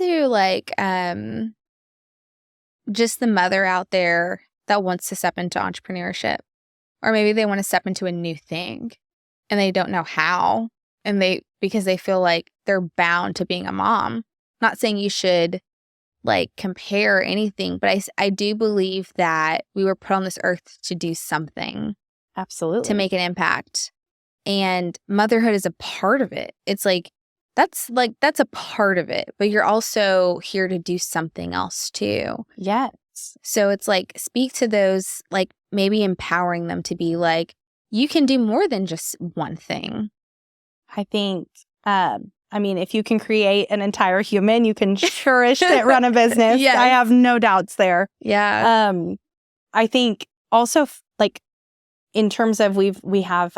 to like just the mother out there that wants to step into entrepreneurship, or maybe they want to step into a new thing and they don't know how, and because they feel like they're bound to being a mom. Not saying you should like compare anything, but I do believe that we were put on this earth to do something. Absolutely. To make an impact. And motherhood is a part of it. It's like that's a part of it, but you're also here to do something else too. Yes. So it's like, speak to those, like maybe empowering them to be like, you can do more than just one thing. I think, I mean, if you can create an entire human, you can sure as shit run a business. Yes. I have no doubts there. Yeah. I think also like in terms of we have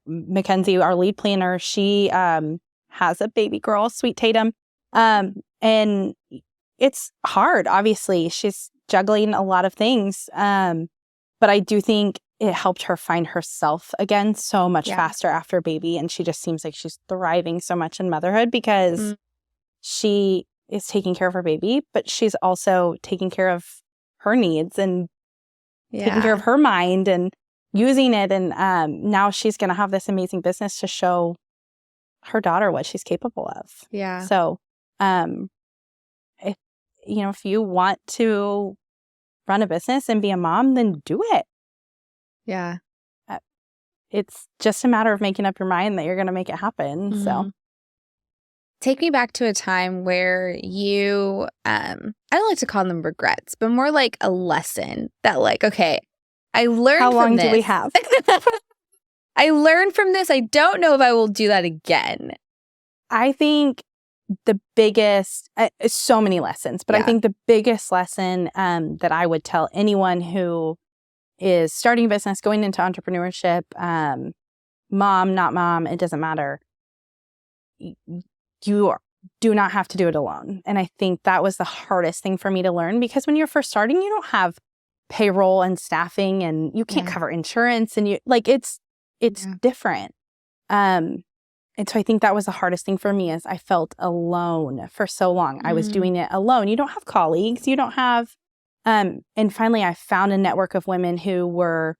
Mackenzie, our lead planner, she has a baby girl, Sweet Tatum. And it's hard, obviously. She's juggling a lot of things. But I do think it helped her find herself again so much faster after baby. And she just seems like she's thriving so much in motherhood because she is taking care of her baby, but she's also taking care of her needs and taking care of her mind and using it. And now she's going to have this amazing business to show her daughter what she's capable of. Yeah. So, if you want to run a business and be a mom, then do it. Yeah. It's just a matter of making up your mind that you're going to make it happen. Mm-hmm. So take me back to a time where you, I don't like to call them regrets, but more like a lesson that like, okay, I learned how long from this. do we have? I learned from this. I don't know if I will do that again. I think the biggest, so many lessons, but I think the biggest lesson that I would tell anyone who is starting a business, going into entrepreneurship, mom, not mom, it doesn't matter. You do not have to do it alone. And I think that was the hardest thing for me to learn, because when you're first starting, you don't have payroll and staffing and you can't cover insurance, and it's different. And so I think that was the hardest thing for me, is I felt alone for so long. I was doing it alone. You don't have colleagues. You don't have, and finally I found a network of women who were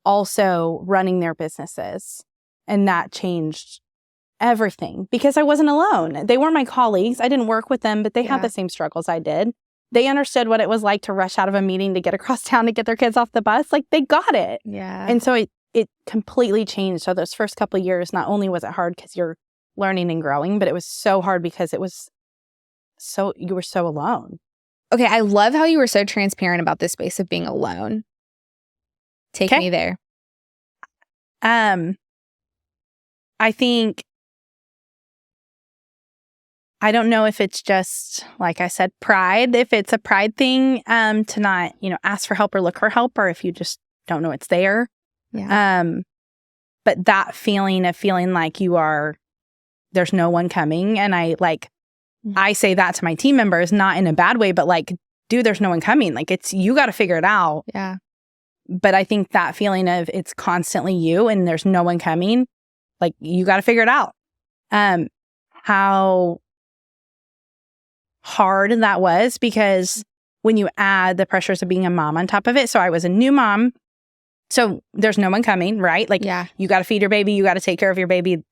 also running their businesses. And that changed everything, because I wasn't alone. They weren't my colleagues. I didn't work with them, but they had the same struggles I did. They understood what it was like to rush out of a meeting to get across town to get their kids off the bus. Like, they got it. Yeah. And so it completely changed. So those first couple of years, not only was it hard because you're learning and growing, but it was so hard because you were so alone. Okay, I love how you were so transparent about this space of being alone. Take me there. I think, I don't know if it's just, like I said, pride, if it's a pride thing, to not, ask for help or look for help, or if you just don't know it's there. Yeah. But that feeling of feeling like there's no one coming. And I say that to my team members, not in a bad way, but like, dude, there's no one coming. Like, you got to figure it out. Yeah. But I think that feeling of it's constantly you and there's no one coming, like, you got to figure it out. How hard that was, because when you add the pressures of being a mom on top of it. So I was a new mom. So there's no one coming, right? Like, you got to feed your baby. You got to take care of your baby.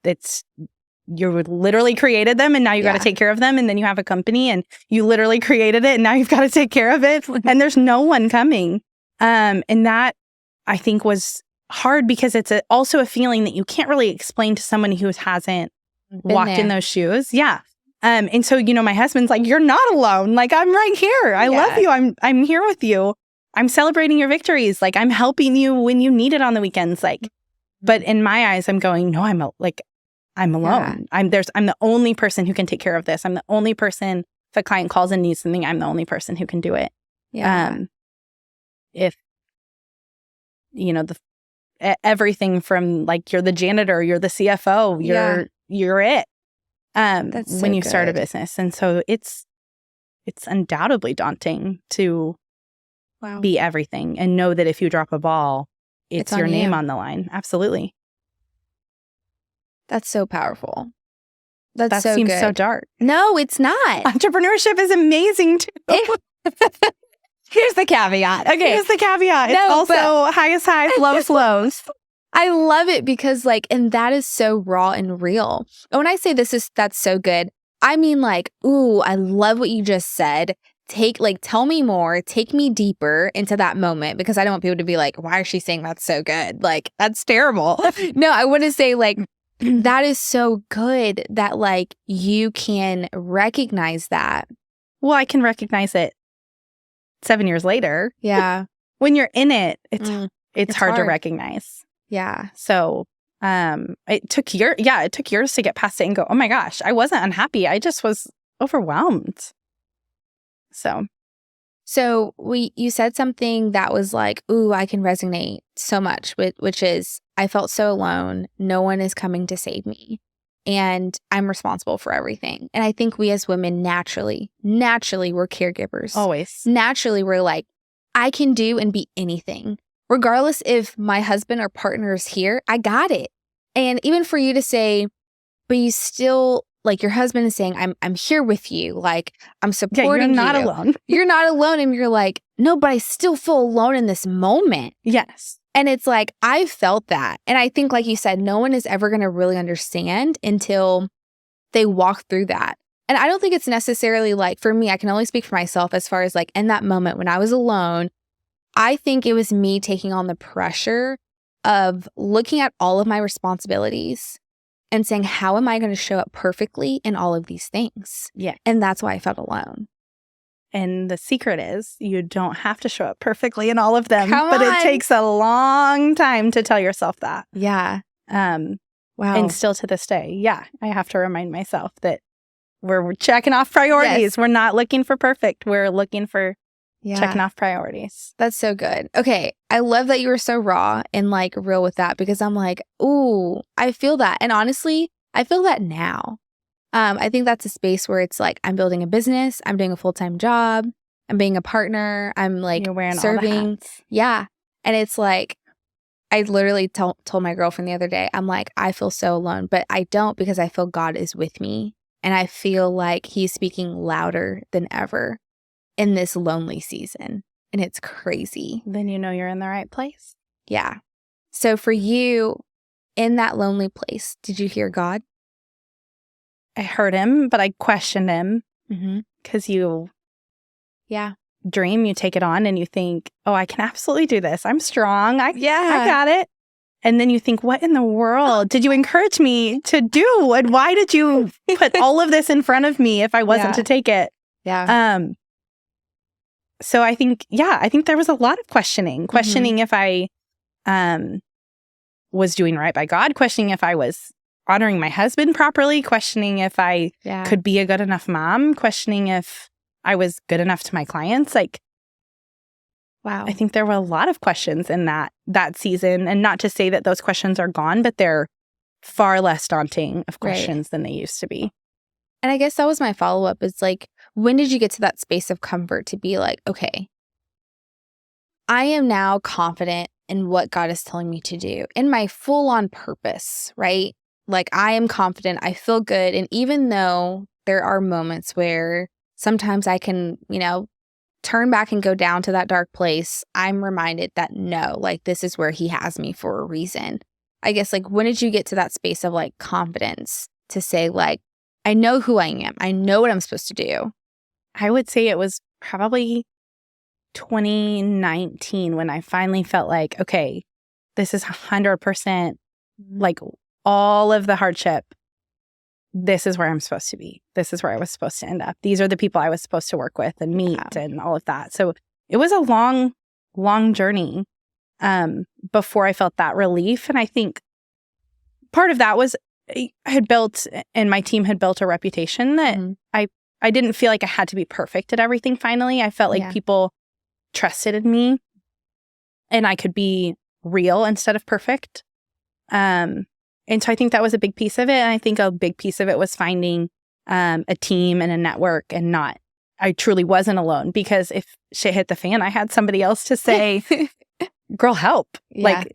You literally created them, and now you got to take care of them. And then you have a company and you literally created it, and now you've got to take care of it. And there's no one coming. And that, I think, was hard, because it's also a feeling that you can't really explain to someone who hasn't walked in those shoes. Yeah. And so, my husband's like, you're not alone. Like, I'm right here. I love you. I'm here with you. I'm celebrating your victories. Like, I'm helping you when you need it on the weekends. Like, but in my eyes, I'm going, no, I'm alone. I'm the only person who can take care of this. I'm the only person, if a client calls and needs something, I'm the only person who can do it. Yeah. If, everything from, like, you're the janitor, you're the CFO, you're it. That's so when you good. start a business. And so it's undoubtedly daunting to be everything and know that if you drop a ball, it's your name on the line. Absolutely. That's so powerful. That seems good. so dark. No, it's not. Entrepreneurship is amazing too. Here's the caveat. Okay. Here's the caveat. It's also highest highs, lowest lows. I love it because and that is so raw and real. And when I say that's so good, I mean ooh, I love what you just said. Tell me more, take me deeper into that moment, because I don't want people to be like, why is she saying that's so good? That's terrible. No, I want to say that is so good that you can recognize that. Well, I can recognize it 7 years later. Yeah. When you're in it, it's hard to recognize. Yeah. So it took years to get past it and go, oh my gosh, I wasn't unhappy. I just was overwhelmed. So you said something that was ooh, I can resonate so much with, which is I felt so alone. No one is coming to save me. And I'm responsible for everything. And I think we as women naturally, we're caregivers. Always. Naturally, we're I can do and be anything. Regardless if my husband or partner is here, I got it. And even for you to say, but you still, your husband is saying, I'm here with you. I'm supporting you. You're not alone. You're not alone. And you're no, but I still feel alone in this moment. Yes. And it's I felt that. And I think, like you said, no one is ever going to really understand until they walk through that. And I don't think it's necessarily for me, I can only speak for myself as far as in that moment when I was alone, I think it was me taking on the pressure of looking at all of my responsibilities and saying, how am I going to show up perfectly in all of these things? Yeah. And that's why I felt alone. And the secret is you don't have to show up perfectly in all of them. But it takes a long time to tell yourself that. Yeah. Wow. And still to this day, I have to remind myself that we're checking off priorities. Yes. We're not looking for perfect. We're looking for checking off priorities. That's so good. Okay. I love that you were so raw and real with that, because I'm ooh, I feel that. And honestly, I feel that now. I think that's a space where it's I'm building a business, I'm doing a full-time job, I'm being a partner, I'm you're wearing serving. All the hats. Yeah. And it's I literally told my girlfriend the other day, I'm I feel so alone, but I don't, because I feel God is with me. And I feel he's speaking louder than ever in this lonely season. And it's crazy. Then you know you're in the right place. Yeah. So for you, in that lonely place, did you hear God? I heard him, but I questioned him, because you dream, you take it on, and you think, oh, I can absolutely do this. I'm strong. I got it. And then you think, what in the world did you encourage me to do? And why did you put all of this in front of me if I wasn't to take it? Yeah. So I think there was a lot of questioning if I was doing right by God, questioning if I was honoring my husband properly, questioning if I could be a good enough mom, questioning if I was good enough to my clients. Wow. I think there were a lot of questions in that season. And not to say that those questions are gone, but they're far less daunting of questions than they used to be. And I guess that was my follow-up. It's when did you get to that space of comfort to be okay, I am now confident in what God is telling me to do, in my full-on purpose, right? I am confident, I feel good. And even though there are moments where sometimes I can, turn back and go down to that dark place, I'm reminded that no, this is where he has me for a reason. I guess when did you get to that space of confidence to say I know who I am. I know what I'm supposed to do. I would say it was probably 2019 when I finally felt okay, this is 100% all of the hardship. This is where I'm supposed to be. This is where I was supposed to end up. These are the people I was supposed to work with and meet and all of that. So it was a long, long journey before I felt that relief. And I think part of that was I had built, and my team had built a reputation that I didn't feel like I had to be perfect at everything finally. I felt like people trusted in me and I could be real instead of perfect. And so I think that was a big piece of it. And I think a big piece of it was finding a team and a network, and I truly wasn't alone, because if shit hit the fan, I had somebody else to say, girl, help.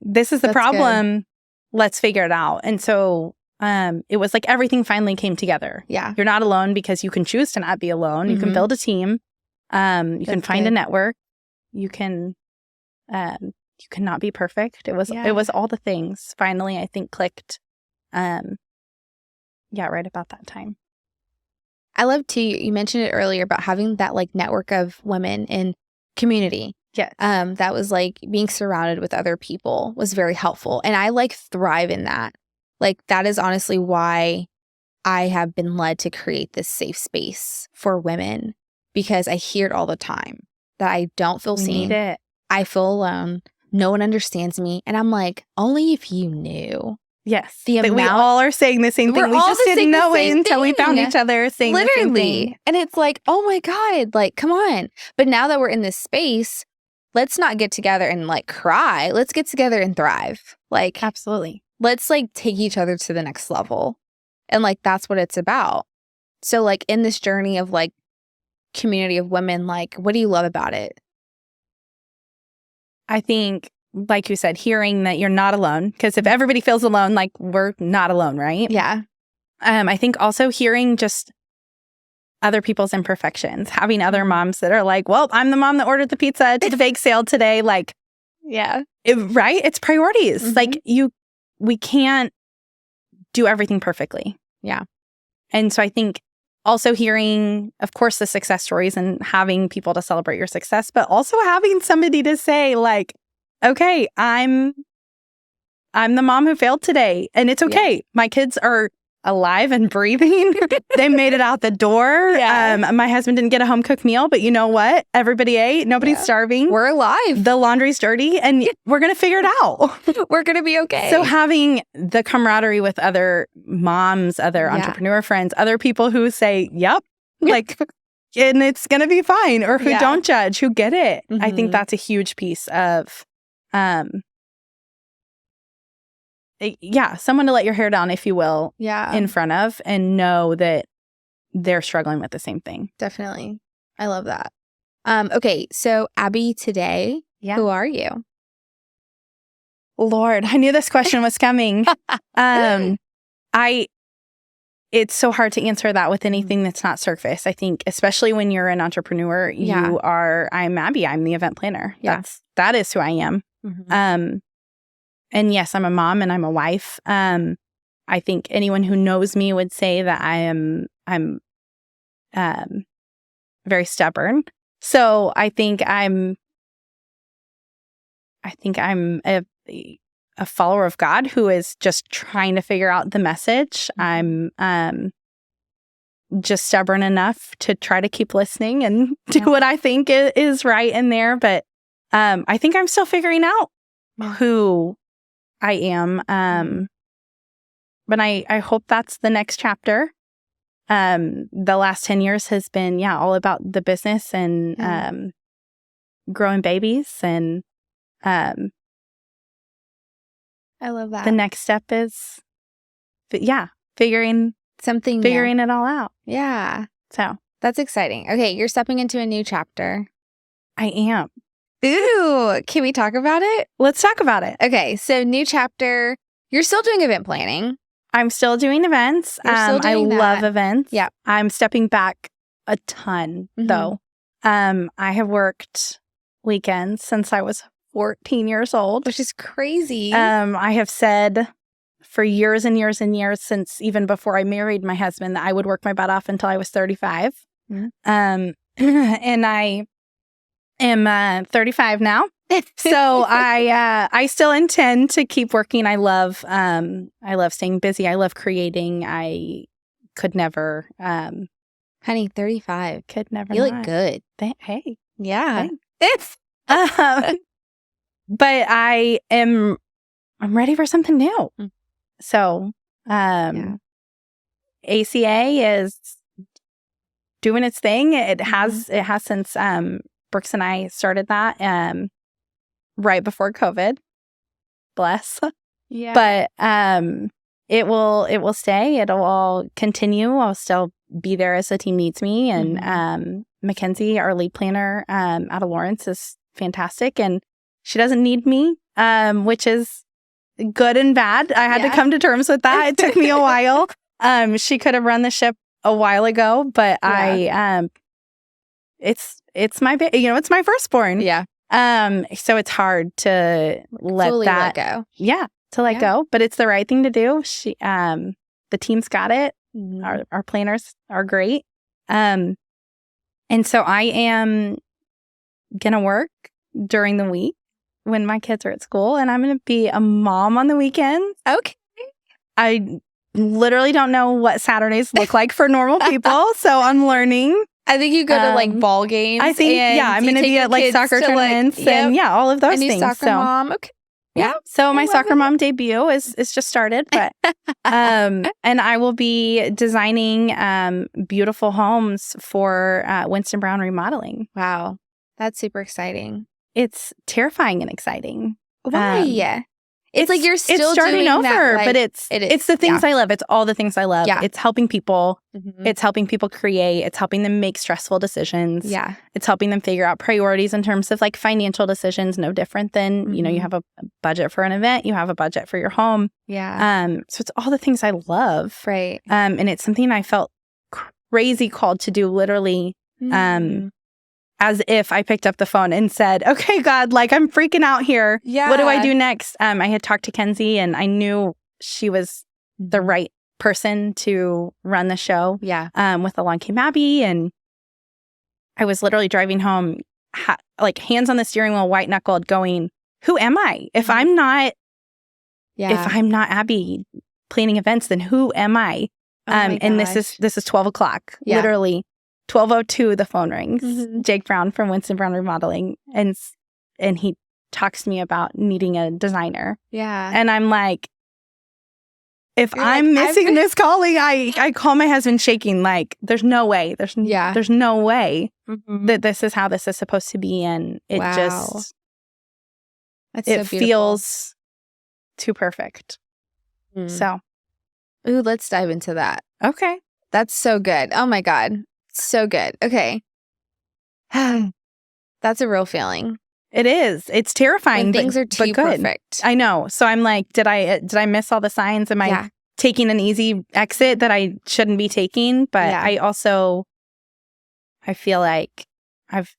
This is the problem. Good. Let's figure it out. And so it was like everything finally came together. Yeah. You're not alone because you can choose to not be alone. You can build a team. You can find a network. You can not be perfect. It was all the things finally, I think, clicked. Right about that time. I love too, you mentioned it earlier about having that like network of women in community. Yes. That was like being surrounded with other people was very helpful. And I like thrive in that. Like that is honestly why I have been led to create this safe space for women, because I hear it all the time that I don't feel seen. Need it. I feel alone. No one understands me. And I'm like, only if you knew. Yes. We all are saying the same thing. We just didn't know it until we found each other saying the same thing. And it's like, oh my God, like, come on. But now that we're in this space, let's not get together and like cry. Let's get together and thrive. Like, absolutely. Let's like take each other to the next level. And like, that's what it's about. So like in this journey of like community of women, like, what do you love about it? I think, like you said, hearing that you're not alone, because if everybody feels alone, like we're not alone, right? Yeah. I think also hearing just other people's imperfections, having other moms that are like, well, I'm the mom that ordered the pizza to the bake sale today. Like, yeah. Right? It's priorities. Like we can't do everything perfectly. Yeah. And so I think also hearing, of course, the success stories and having people to celebrate your success, but also having somebody to say like, okay, I'm the mom who failed today, and it's okay. Yeah. My kids are alive and breathing. They made it out the door. Yeah. My husband didn't get a home-cooked meal, but you know what? Everybody ate. Nobody's starving. We're alive. The laundry's dirty, and we're going to figure it out. We're going to be okay. So having the camaraderie with other moms, other entrepreneur friends, other people who say, yep, like, and it's going to be fine, or who don't judge, who get it. I think that's a huge piece of someone to let your hair down, if you will, in front of, and know that they're struggling with the same thing. Definitely. I love that. Okay, so Abby, today, who are you? Lord, I knew this question was coming. It's so hard to answer that with anything that's not surface. I think, especially when you're an entrepreneur, I'm Abby. I'm the event planner. That is who I am. And yes, I'm a mom and I'm a wife. I think anyone who knows me would say that I'm very stubborn. So I think I'm a follower of God who is just trying to figure out the message. I'm just stubborn enough to try to keep listening and do what I think is right in there. But I think I'm still figuring out who I am. But I hope that's the next chapter. The last 10 years has been, all about the business and growing babies. And I love that. The next step is, figuring it all out. Yeah. So that's exciting. Okay, you're stepping into a new chapter. I am. Ooh, can we talk about it? Let's talk about it. Okay, so new chapter. You're still doing event planning. I'm still doing events. I love events. Yeah. I'm stepping back a ton, though. I have worked weekends since I was 14 years old. Which is crazy. I have said for years and years and years, since even before I married my husband, that I would work my butt off until I was 35. And I am 35 now. So I still intend to keep working. I love staying busy. I love creating. I could never honey, 35. Could never. You look good. Hey. Yeah. It's but I'm ready for something new. So ACA is doing its thing. It has since Brooks and I started that right before COVID. Bless. Yeah. But it will stay. It'll all continue. I'll still be there as the team needs me. And Mackenzie, our lead planner out of Lawrence, is fantastic. And she doesn't need me, which is good and bad. I had to come to terms with that. It took me a while. She could have run the ship a while ago, but it's my it's my firstborn. Yeah. So it's hard to let go. Yeah, to let go, but it's the right thing to do. She the team's got it. Mm-hmm. Our planners are great. And so I am gonna work during the week when my kids are at school, and I'm gonna be a mom on the weekends. Okay. I literally don't know what Saturdays look like for normal people, so I'm learning. I think you go to like ball games. I think I'm going to be at like soccer tournaments and all of those things. Soccer mom. Okay. Yeah. So my soccer mom debut is just started, but and I will be designing beautiful homes for Winston Brown Remodeling. Wow, that's super exciting. It's terrifying and exciting. Why? It's like you're still it's starting doing over, that, like, but it's the things I love. It's all the things I love. Yeah. It's helping people. Mm-hmm. It's helping people create. It's helping them make stressful decisions. Yeah. It's helping them figure out priorities in terms of like financial decisions, no different than, you have a budget for an event, you have a budget for your home. Yeah. So it's all the things I love. Right. And it's something I felt crazy called to do literally. As if I picked up the phone and said, okay, God, like I'm freaking out here. Yeah. What do I do next? I had talked to Kenzie and I knew she was the right person to run the show. Yeah. With Along Came Abby. And I was literally driving home, like hands on the steering wheel, white knuckled going, who am I? If I'm not, if I'm not Abby planning events, then who am I? And this is 12 o'clock, literally. 12:02, the phone rings. Jake Brown from Winston Brown Remodeling, and he talks to me about needing a designer. Yeah, and I'm like, if I'm missing this calling, I call my husband shaking. Like, there's no way. There's no way that this is how this is supposed to be, and it just it feels too perfect. So, ooh, let's dive into that. Okay, that's so good. Oh my God. So good. Okay. That's a real feeling. It is. It's terrifying. When things are too perfect. I know. So I'm like, did I miss all the signs? Am I taking an easy exit that I shouldn't be taking? But I feel like I've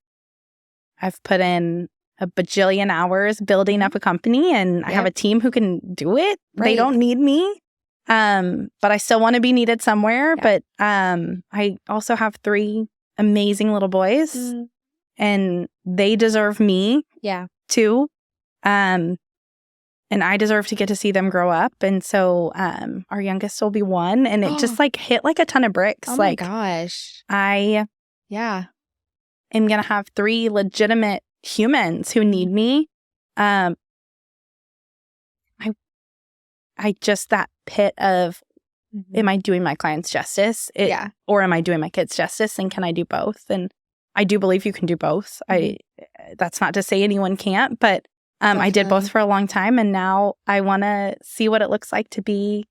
put in a bajillion hours building up a company, and I have a team who can do it. Right. They don't need me. But I still want to be needed somewhere. Yeah. But I also have 3 amazing little boys, and they deserve me too. And I deserve to get to see them grow up. And so our youngest will be 1, and it just like hit like a ton of bricks. Oh like, my gosh. I am gonna have 3 legitimate humans who need me. I just, that pit of, am I doing my clients justice? Or am I doing my kids justice? And can I do both? And I do believe you can do both. That's not to say anyone can't, but I did both for a long time. And now I want to see what it looks like to be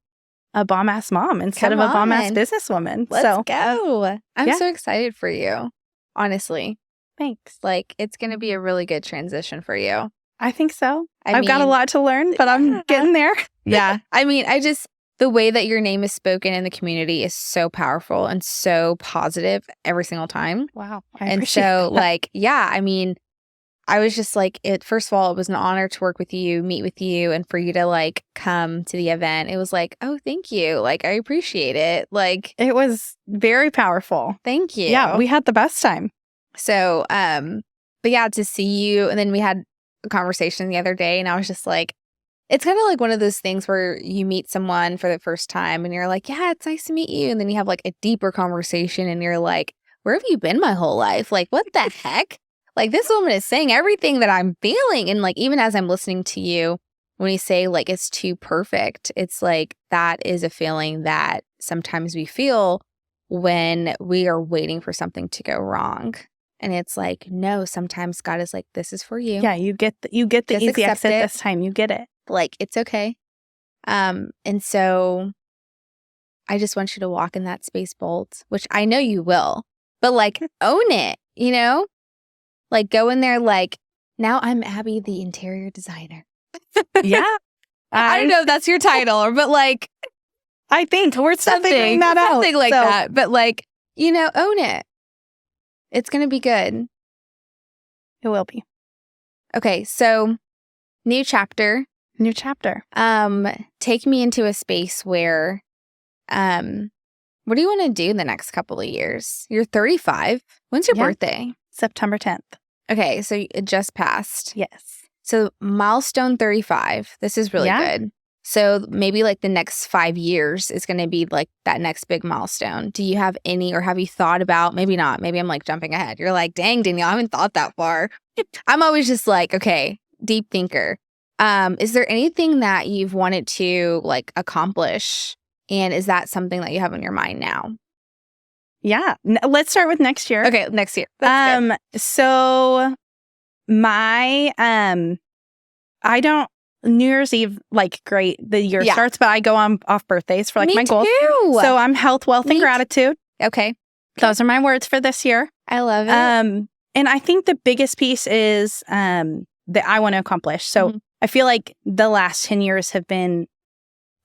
a bomb-ass mom instead of a bomb-ass businesswoman. Let's go. I'm so excited for you, honestly. Thanks. Like, it's going to be a really good transition for you. I think so. I've got a lot to learn, but I'm getting there. Yeah. I mean, the way that your name is spoken in the community is so powerful and so positive every single time. Wow. And so, like, I mean, I was just like, first of all, it was an honor to work with you, meet with you, and for you to like come to the event. It was like, oh, thank you. Like, I appreciate it. Like, it was very powerful. Thank you. Yeah. We had the best time. So, but yeah, to see you. And then we had a conversation the other day, and I was just like, it's kind of like one of those things where you meet someone for the first time and you're like, yeah, it's nice to meet you. And then you have like a deeper conversation and you're like, where have you been my whole life? Like, what the heck? Like, this woman is saying everything that I'm feeling. And like, even as I'm listening to you, when you say like, it's too perfect, it's like, that is a feeling that sometimes we feel when we are waiting for something to go wrong. And it's like, no, sometimes God is like, this is for you. Yeah, you get the easy exit this time. You get it. Like, it's okay. And so I just want you to walk in that space bold, which I know you will, but like, own it, you know? Like, go in there like, now I'm Abby, the interior designer. Yeah. I don't know if that's your title, but like, I think we're still figuring that out. Something like that. But like, own it. It's going to be good. It will be. Okay. So new chapter. New chapter. Take me into a space where, what do you want to do in the next couple of years? You're 35. When's your birthday? September 10th. Okay. So it just passed. Yes. So milestone 35. This is really good. So maybe like the next 5 years is going to be like that next big milestone. Do you have any, or have you thought about, maybe not, maybe I'm like jumping ahead. You're like, dang, Danielle, I haven't thought that far. I'm always just like, okay, deep thinker. Is there anything that you've wanted to like accomplish? And is that something that you have on your mind now? Yeah. Let's start with next year. Okay. Next year. That's good. So my, I don't, New Year's Eve, like, great, the year starts, but I go on off birthdays for like my goals. Too. So I'm health, wealth, and gratitude. Okay. Those are my words for this year. I love it. And I think the biggest piece is that I want to accomplish. So I feel like the last 10 years have been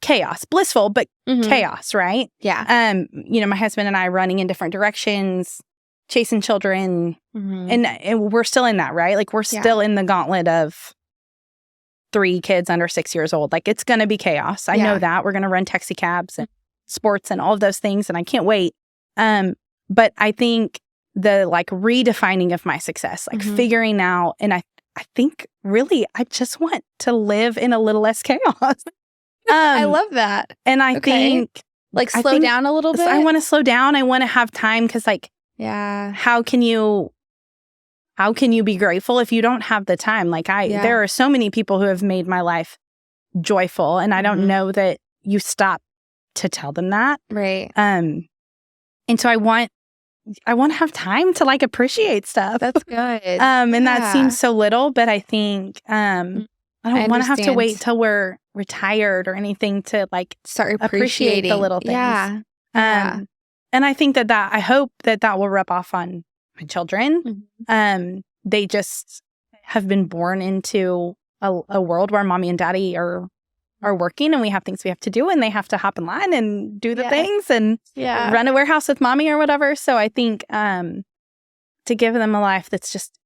chaos, blissful, but chaos, right? Yeah. My husband and I running in different directions, chasing children, and we're still in that, right? Like, we're still in the gauntlet of 3 kids under 6 years old. Like, it's going to be chaos. I know that. We're going to run taxi cabs and sports and all of those things, and I can't wait. But I think the like redefining of my success, like figuring out, and I think really I just want to live in a little less chaos. I love that. And I think like slow down a little bit. I want to slow down. I want to have time, because like, how can you be grateful if you don't have the time? Like, there are so many people who have made my life joyful, and I don't know that you stop to tell them that. Right. And so I want to have time to like appreciate stuff. That's good. And that seems so little, but I think I don't want to have to wait till we're retired or anything to like start appreciate the little things. Yeah. And I think that I hope that will rub off on my children. They just have been born into a world where mommy and daddy are working, and we have things we have to do, and they have to hop in line and do the things and run a warehouse with mommy or whatever. So I think to give them a life that's just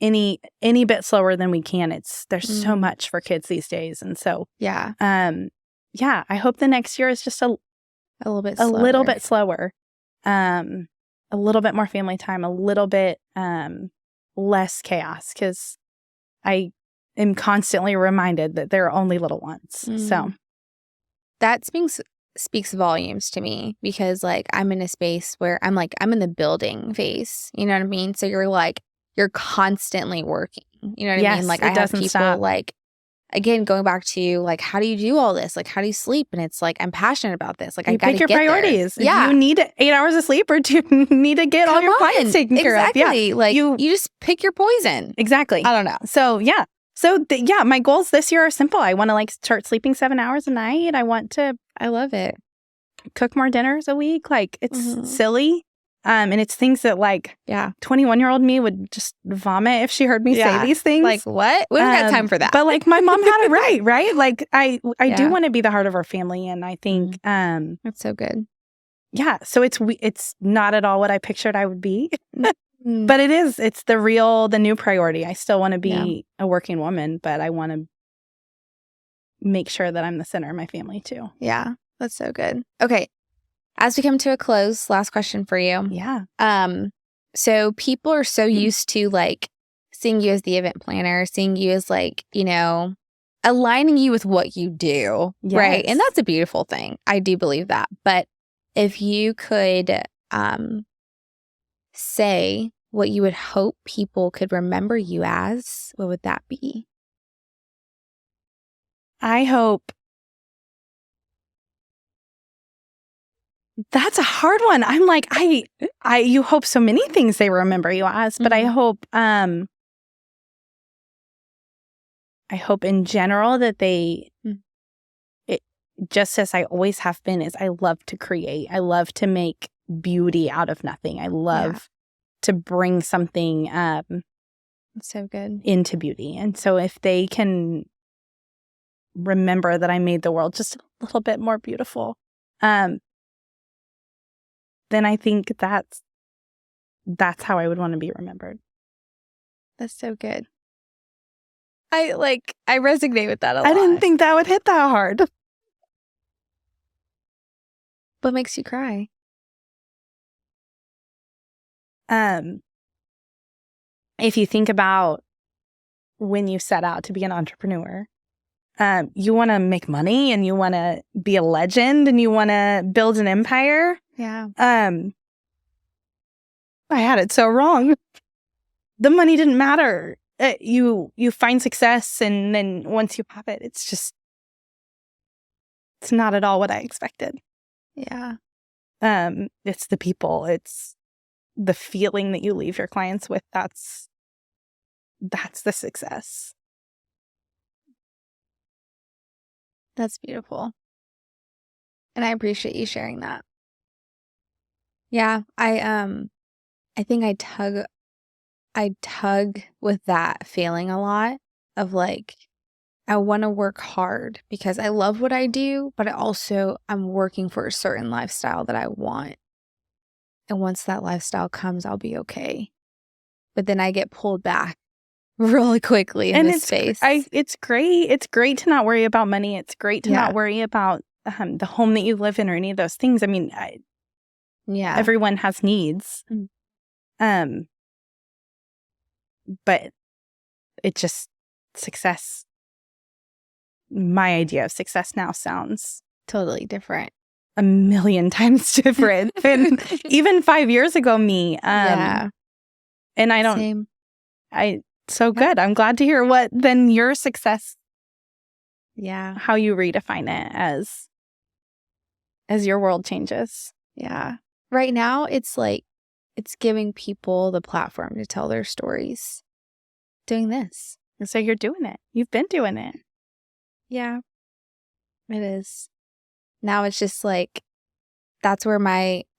any bit slower than we can. There's so much for kids these days, and so I hope the next year is just a little bit slower. A little bit more family time, a little bit less chaos, because I am constantly reminded that there are only little ones. So that speaks volumes to me, because like I'm in a space where I'm in the building phase. You know what I mean? So you're constantly working. You know what I mean? Like, I have people stop. Like, again, going back to like, how do you do all this? Like, how do you sleep? And it's like, I'm passionate about this. Like, I got to get your priorities. There. Yeah. If you need 8 hours of sleep, or do you need to get all your clients taken care of? Yeah. Like, you just pick your poison. Exactly. I don't know. So, yeah. So, my goals this year are simple. I want to like start sleeping 7 hours a night. I love it. Cook more dinners a week. Like, it's silly. And it's things that like 21-year-old me would just vomit if she heard me say these things. Like, what? We don't have time for that. But like, my mom had it right? Like, I do want to be the heart of our family, and I think that's so good. Yeah. So it's not at all what I pictured I would be. But it is. It's the new priority. I still want to be a working woman, but I want to make sure that I'm the center of my family too. Yeah. That's so good. Okay. As we come to a close, last question for you. Yeah. So people are so used to like seeing you as the event planner, seeing you as like, aligning you with what you do, right? And that's a beautiful thing. I do believe that. But if you could say what you would hope people could remember you as, what would that be? I hope. That's a hard one. I'm like, you hope so many things they remember you as, but I hope in general that just as I always have been, is I love to create. I love to make beauty out of nothing. I love to bring something so good into beauty. And so if they can remember that I made the world just a little bit more beautiful, then I think that's how I would want to be remembered. That's so good. I resonate with that a lot. I didn't think that would hit that hard. What makes you cry? If you think about when you set out to be an entrepreneur, you want to make money and you want to be a legend and you want to build an empire. Yeah. I had it so wrong. The money didn't matter. You find success, and then once you have it, it's not at all what I expected. Yeah. It's the people. It's the feeling that you leave your clients with. That's the success. That's beautiful. And I appreciate you sharing that. Yeah, I think I tug with that feeling a lot of like, I want to work hard because I love what I do, but I'm working for a certain lifestyle that I want. And once that lifestyle comes, I'll be okay. But then I get pulled back really quickly in this space. It's great. It's great to not worry about money. It's great to not worry about the home that you live in or any of those things. I mean, everyone has needs. But it just, success, my idea of success now sounds totally different. A million times different than even 5 years ago me. And I don't, Same. Good. I'm glad to hear what then your success, how you redefine it as your world changes. Yeah. Right now, it's like, it's giving people the platform to tell their stories. Doing this. And so you're doing it. You've been doing it. Yeah. It is. Now it's just like, that's where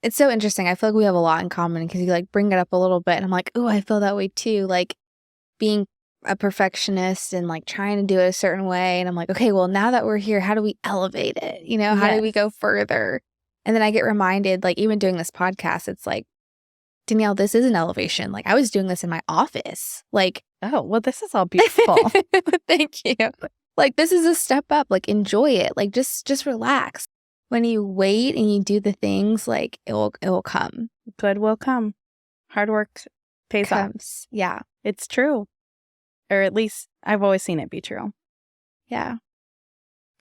it's so interesting. I feel like we have a lot in common because you like bring it up a little bit and I'm like, oh, I feel that way too. Like being a perfectionist and like trying to do it a certain way. And I'm like, okay, well, now that we're here, how do we elevate it? You know, how do we go further? And then I get reminded, like even doing this podcast, it's like, Danielle, this is an elevation. Like I was doing this in my office. Like, oh, well, this is all beautiful. Thank you. Like this is a step up. Like enjoy it. Like just relax. When you wait and you do the things, like it will come. Good will come. Hard work pays off. Yeah. It's true. Or at least I've always seen it be true. Yeah.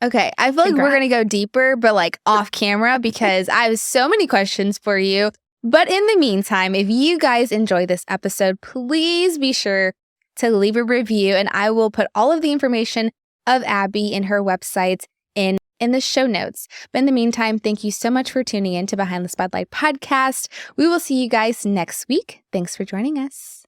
Okay. I feel like we're going to go deeper, but like off camera because I have so many questions for you. But in the meantime, if you guys enjoy this episode, please be sure to leave a review and I will put all of the information of Abby and her website in the show notes. But in the meantime, thank you so much for tuning in to Behind the Spotlight podcast. We will see you guys next week. Thanks for joining us.